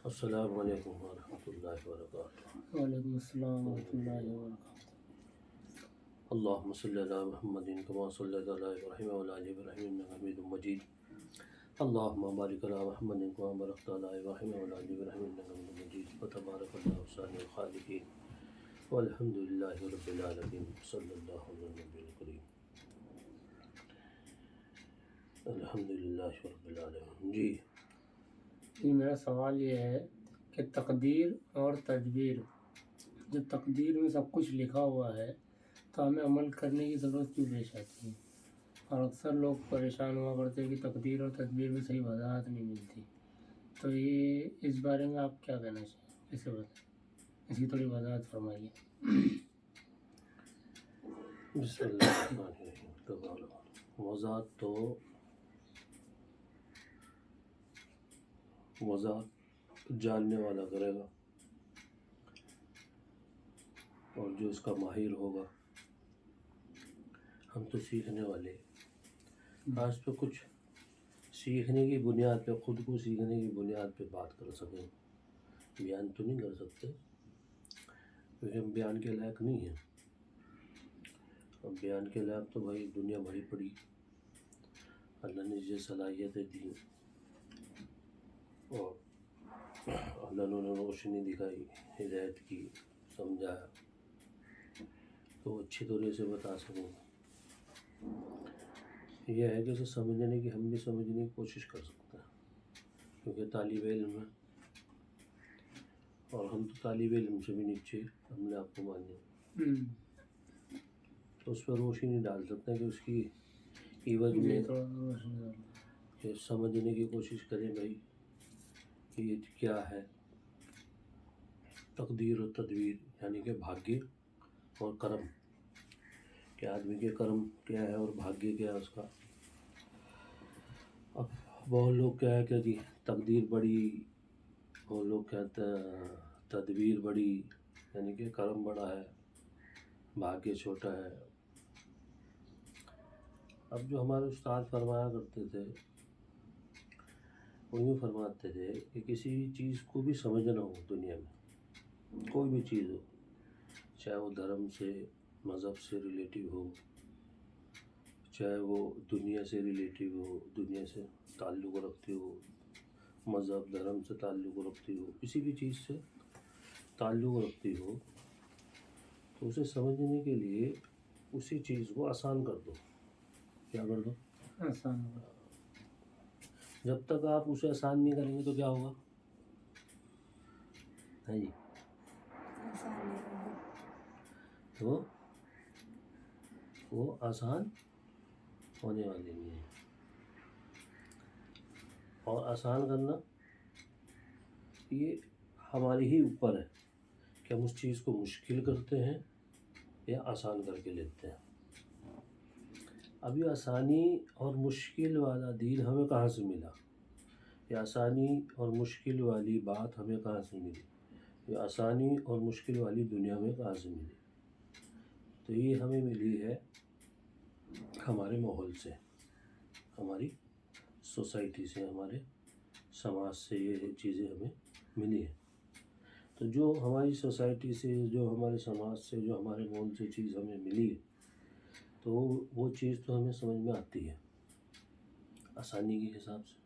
السلام علیکم ورحمۃ اللہ وبرکاتہ۔ وعلیکم السلام ورحمۃ اللہ وبرکاتہ۔ اللہم صلی علی محمد کما صلیت علی ابراہیم وعلی آل ابراہیم انک حمید مجید۔ اللہم بارک علی محمد کما بارکت علی ابراہیم وعلی آل ابراہیم انک حمید مجید۔ فتبارک اللہ احسن الخالقین والحمد للہ رب العالمین صلی اللہ علی النبی الکریم۔ الحمد للہ رب العالمین۔ جی میرا سوال یہ ہے کہ تقدیر اور تدبیر، جو تقدیر میں سب کچھ لکھا ہوا ہے تو ہمیں عمل کرنے کی ضرورت کیوں پیش آتی ہے؟ اور اکثر لوگ پریشان ہوا کرتے ہیں کہ تقدیر اور تدبیر میں صحیح وضاحت نہیں ملتی، تو یہ اس بارے میں آپ کیا کہنا چاہیں؟ اسے بتائیں، اس کی تھوڑی وضاحت فرمائیے۔ بسم اللہ الرحمن الرحیم۔ وضاحت جاننے والا کرے گا، اور جو اس کا ماہر ہوگا۔ ہم تو سیکھنے والے ہیں۔ آج پہ کچھ سیکھنے کی بنیاد پہ، خود کو سیکھنے کی بنیاد پہ بات کر سکیں، بیان تو نہیں کر سکتے کیونکہ ہم بیان کے لائق نہیں ہیں۔ اب بیان کے لائق تو بھائی دنیا بھری پڑی، اللہ نے یہ صلاحیتیں دی اور اللہ نے روشنی دکھائی، ہدایت کی، سمجھایا تو اچھی طرح سے بتا سکوں۔ یہ ہے کہ اسے سمجھنے کی، ہم بھی سمجھنے کی کوشش کر سکتے ہیں کیونکہ طالب علم ہے، اور ہم تو طالب علم سے بھی نیچے اپنے آپ کو مانیں، تو اس پر روشنی ڈال سکتے ہیں کہ اس کی عوض میں کہ سمجھنے کی کوشش کریں بھائی کہ یہ کیا ہے تقدیر و تدبیر، یعنی کہ بھاگیہ اور کرم، کہ آدمی کے کرم کیا ہے اور بھاگیہ کیا ہے اس کا۔ اب بہت لوگ کیا ہے کہ جی تقدیر بڑی، بہت لوگ کہتے ہیں تدبیر بڑی، یعنی کہ کرم بڑا ہے، بھاگیہ چھوٹا ہے۔ اب جو ہمارے استاد فرمایا کرتے تھے، وہ یوں فرماتے تھے کہ کسی بھی چیز کو بھی سمجھنا ہو دنیا میں، کوئی بھی چیز ہو، چاہے وہ دھرم سے، مذہب سے ریلیٹیو ہو، چاہے وہ دنیا سے ریلیٹیو ہو، دنیا سے تعلق رکھتی ہو، مذہب دھرم سے تعلق رکھتی ہو، کسی بھی چیز سے تعلق رکھتی ہو، تو اسے سمجھنے کے لیے اسی چیز کو آسان کر دو۔ کیا کر دو؟ آسان۔ جب تک آپ اسے آسان نہیں کریں گے تو کیا ہوگا؟ ہے جی، تو وہ آسان ہونے والی نہیں ہے۔ اور آسان کرنا یہ ہمارے ہی اوپر ہے کہ ہم اس چیز کو مشکل کرتے ہیں یا آسان کر کے لیتے ہیں۔ اب یہ آسانی اور مشکل والا دین ہمیں کہاں سے ملا؟ یہ آسانی اور مشکل والی بات ہمیں کہاں سے ملی؟ یہ آسانی اور مشکل والی دنیا میں کہاں سے ملی؟ تو یہ ہمیں ملی ہے ہمارے ماحول سے، ہماری سوسائٹی سے، ہمارے سماج سے یہ چیزیں ہمیں ملی ہیں۔ تو جو ہماری سوسائٹی سے، جو ہمارے سماج سے، جو ہمارے ماحول سے چیز ہمیں ملی ہے، تو وہ چیز تو ہمیں سمجھ میں آتی ہے آسانی کے حساب سے۔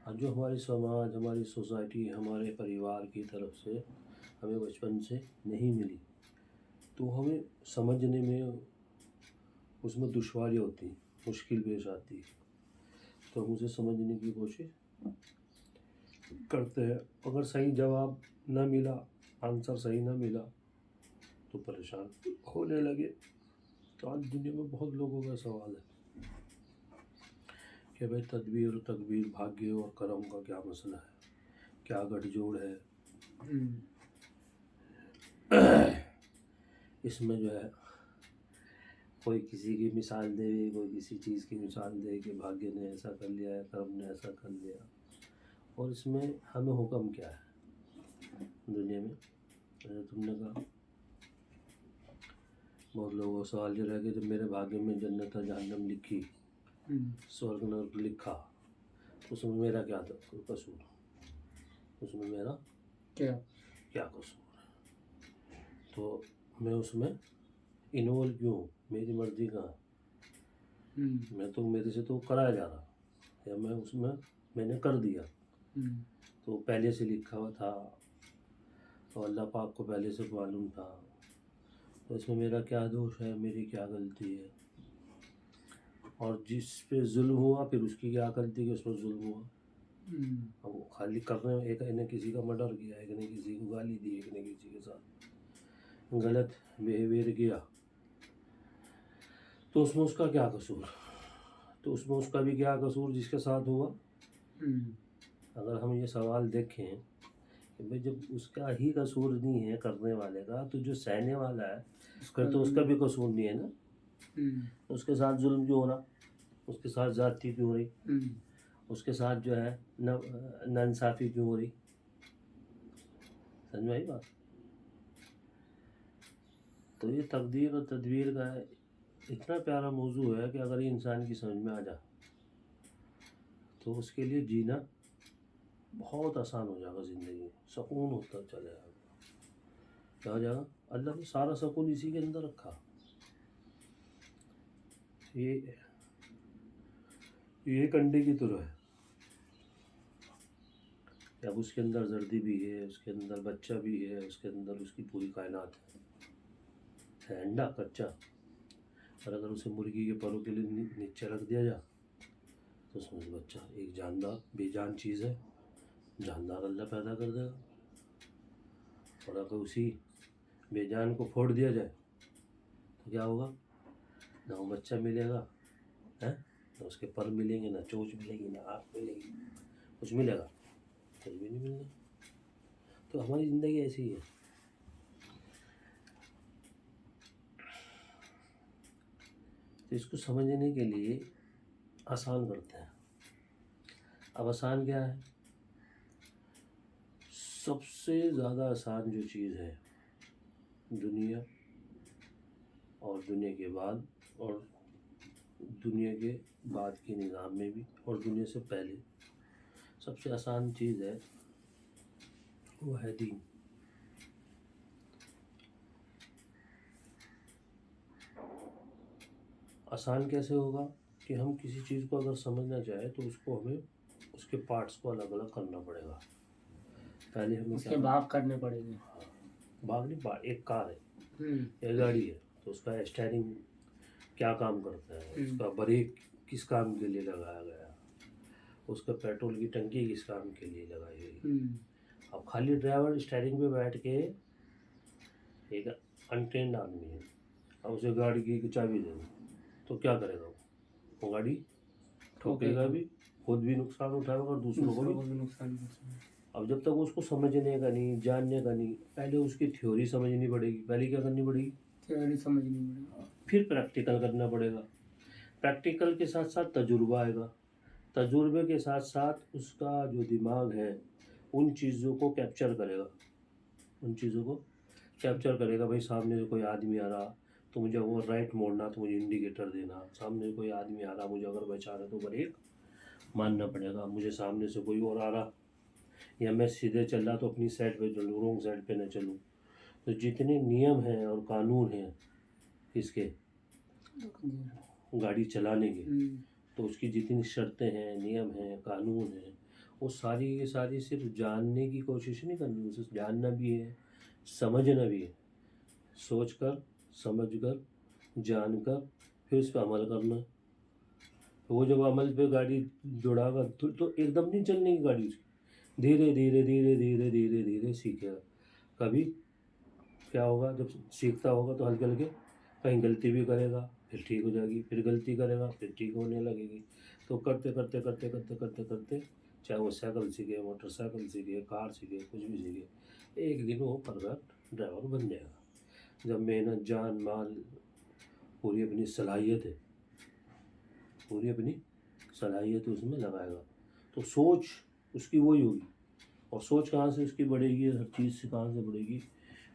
اور جو ہماری سماج، ہماری سوسائٹی، ہمارے پریوار کی طرف سے ہمیں بچپن سے نہیں ملی، تو ہمیں سمجھنے میں اس میں دشواری ہوتی، مشکل پیش آتی، تو ہم اسے سمجھنے کی کوشش کرتے ہیں۔ اگر صحیح جواب نہ ملا، آنسر صحیح نہ ملا تو پریشان ہونے لگے۔ تو آج دنیا میں بہت لوگوں کا سوال ہے کہ بھائی تدبیر و تقدیر، بھاگیہ اور کرم کا کیا مسئلہ ہے، کیا گٹھ جوڑ ہے اس میں؟ جو ہے کوئی کسی کی مثال دے، کوئی کسی چیز کی مثال دے کہ بھاگیہ نے ایسا کر لیا ہے، کرم نے ایسا کر لیا، اور اس میں ہمیں حکم کیا ہے دنیا میں؟ جیسے تم نے کہا، بہت لوگوں کا سوال یہ رہا کہ جب میرے بھاگیہ میں جنت اور جہنم لکھی، سورگ نرک لکھا، اس میں میرا کیا قصور؟ اس میں میرا کیا کیا قصور ہے؟ تو میں اس میں انوالو کیوں ہوں؟ میری مرضی کہاں؟ میں تو میرے سے تو کرایا جا رہا، یا میں اس میں نے کر دیا، تو پہلے سے لکھا ہوا تھا اور اللہ پاک کو پہلے سے معلوم تھا، تو اس میں میرا کیا دوش ہے، میری کیا غلطی ہے؟ اور جس پہ ظلم ہوا پھر اس کی کیا غلطی کہ اس پر ظلم ہوا؟ اب وہ خالی کرنے میں ایک نے کسی کا مرڈر کیا، ایک نے کسی کو گالی دی، ایک نے کسی کے ساتھ غلط بیہیویئر کیا، تو اس میں اس کا کیا قصور؟ تو اس میں اس کا بھی کیا قصور جس کے ساتھ ہوا؟ اگر ہم یہ سوال دیکھیں کہ بھئی جب اس کا ہی قصور نہیں ہے کرنے والے کا، تو جو سہنے والا ہے پھر تو اس کا بھی قصور نہیں ہے نا؟ اس کے ساتھ ظلم کیوں ہو رہا؟ اس کے ساتھ زیادتی کیوں ہو رہی؟ اس کے ساتھ جو ہے ناانصافی کیوں ہو رہی؟ سمجھ میں آئی بات؟ تو یہ تقدیر اور تدبیر کا اتنا پیارا موضوع ہے کہ اگر یہ انسان کی سمجھ میں آ جائے تو اس کے لیے جینا بہت آسان ہو جائے گا، زندگی میں سکون ہوتا چلا جائے گا۔ کیا ہو جائے گا؟ اللہ نے سارا سکون اسی کے اندر رکھا۔ یہ ایک انڈے کی طرح ہے، اب اس کے اندر زردی بھی ہے، اس کے اندر بچہ بھی ہے، اس کے اندر اس کی پوری کائنات ہے انڈا کچا، اور اگر اسے مرغی کے پروں کے لیے نیچے رکھ دیا جائے تو اس میں بچہ ایک جاندار بے جان چیز ہے، جاندار اللہ پیدا کر دے گا، اور اگر اسی بے جان کو پھوڑ دیا جائے تو کیا ہوگا؟ نہ وہ بچہ ملے گا، نہ اس کے پر ملیں گے، نہ چونچ ملے گی، نہ آنکھ ملے گی، کچھ ملے گا؟ کچھ بھی نہیں ملنا۔ تو ہماری زندگی ایسی ہی ہے۔ تو اس کو سمجھنے کے لیے آسان کرتے ہیں۔ اب آسان کیا ہے؟ سب سے زیادہ آسان جو چیز ہے دنیا اور دنیا کے بعد، اور دنیا کے بعد کے نظام میں بھی، اور دنیا سے پہلے سب سے آسان چیز ہے وہ ہے دین۔ آسان کیسے ہوگا کہ ہم کسی چیز کو اگر سمجھنا چاہیں تو اس کو ہمیں اس کے پارٹس کو الگ الگ کرنا پڑے گا۔ پہلے ہمیں اس کے بھاگ کرنے پڑے گے۔ بھاگ نہیں، ایک کار ہے، ایک گاڑی ہے، تو اس کا اسٹیئرنگ کیا کام کرتا ہے، اس کا بریک کس کام کے لیے لگایا گیا، اس کا پیٹرول کی ٹنکی کس کام کے لیے لگائی گئی۔ اب خالی ڈرائیور اسٹیئرنگ پہ بیٹھ کے ایک انٹرینڈ آدمی ہے، اب اسے گاڑی کی چابی دے دو تو کیا کرے گا؟ وہ گاڑی ٹھوکے گا بھی، خود بھی نقصان اٹھائے گا اور دوسروں کو بھی نقصان۔ اب جب تک اس کو سمجھنے کا نہیں، جاننے کا نہیں، پہلے اس کی تھیوری سمجھنی پڑے گی، پہلے کیا کرنی پڑے گی؟ تھیوری سمجھنی پڑے گی، پھر پریکٹیکل کرنا پڑے گا، پریکٹیکل کے ساتھ ساتھ تجربہ آئے گا، تجربے کے ساتھ ساتھ اس کا جو دماغ ہے ان چیزوں کو کیپچر کرے گا، ان چیزوں کو کیپچر کرے گا۔ بھائی سامنے سے کوئی آدمی آ رہا تو مجھے وہ رائٹ موڑنا تو مجھے انڈیکیٹر دینا، سامنے سے کوئی آدمی آ رہا مجھے اگر بچانا تو بریک ماننا پڑے گا، مجھے سامنے سے کوئی اور آ رہا یا میں سیدھے چل رہا تو اپنی سائڈ پہ چلوں، رونگ سائڈ پہ نہ چلوں۔ تو جتنے نیم ہیں اور قانون ہیں اس کے گاڑی چلانے کے، تو اس کی جتنی شرطیں ہیں، نیم ہیں، قانون ہیں، وہ ساری کی ساری صرف جاننے کی کوشش نہیں کرنی، اسے جاننا بھی ہے، سمجھنا بھی ہے، سوچ کر، سمجھ کر، جان کر پھر اس پہ عمل کرنا۔ وہ جب عمل پہ گاڑی دوڑا گا تو ایک دم نہیں چلنے کی گاڑی، اس کی دھیرے دھیرے دھیرے دھیرے دھیرے دھیرے سیکھے گا۔ کبھی کیا ہوگا؟ جب سیکھتا ہوگا تو ہلکے ہلکے کہیں غلطی بھی کرے گا، پھر ٹھیک ہو جائے گی، پھر غلطی کرے گا، پھر ٹھیک ہونے لگے گی۔ تو کرتے کرتے کرتے کرتے کرتے کرتے چاہے وہ سائیکل سیکھے، موٹر سائیکل سیکھے، کار سیکھے، کچھ بھی سیکھے، ایک دن وہ پرفیکٹ ڈرائیور بن جائے گا۔ جب محنت، جان، مال، پوری اپنی صلاحیت ہے، پوری اپنی صلاحیت اس میں لگائے گا، تو سوچ اس کی وہی ہوگی۔ اور سوچ کہاں سے اس کی بڑھے گی؟ ہر چیز سے کہاں سے بڑھے گی؟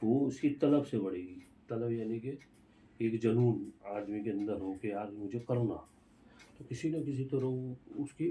وہ اس کی طلب سے بڑھے گی۔ طلب یعنی کہ ایک جنون آدمی کے اندر ہو کہ یار مجھے کرنا، تو کسی نہ کسی طرح وہ اس کی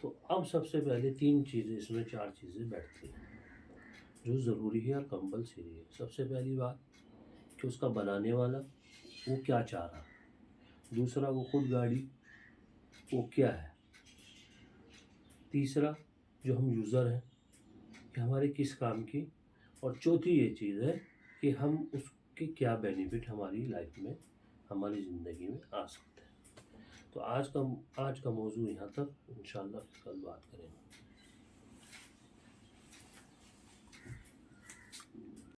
تو اب سب سے پہلے 3 چیزیں اس میں 4 چیزیں بیٹھتی ہیں جو ضروری ہے اور کمپلسری ہے. سب سے پہلی بات کہ اس کا بنانے والا وہ کیا چاہ رہا, دوسرا وہ خود گاڑی وہ کیا ہے, تیسرا جو ہم یوزر ہیں کہ ہمارے کس کام کی, اور چوتھی یہ چیز ہے کہ ہم اس کے کیا بینیفٹ ہماری لائف میں ہماری زندگی میں آ سکتے ہیں. تو آج کا موضوع یہاں تک, انشاءاللہ پھر کل بات کریں گے.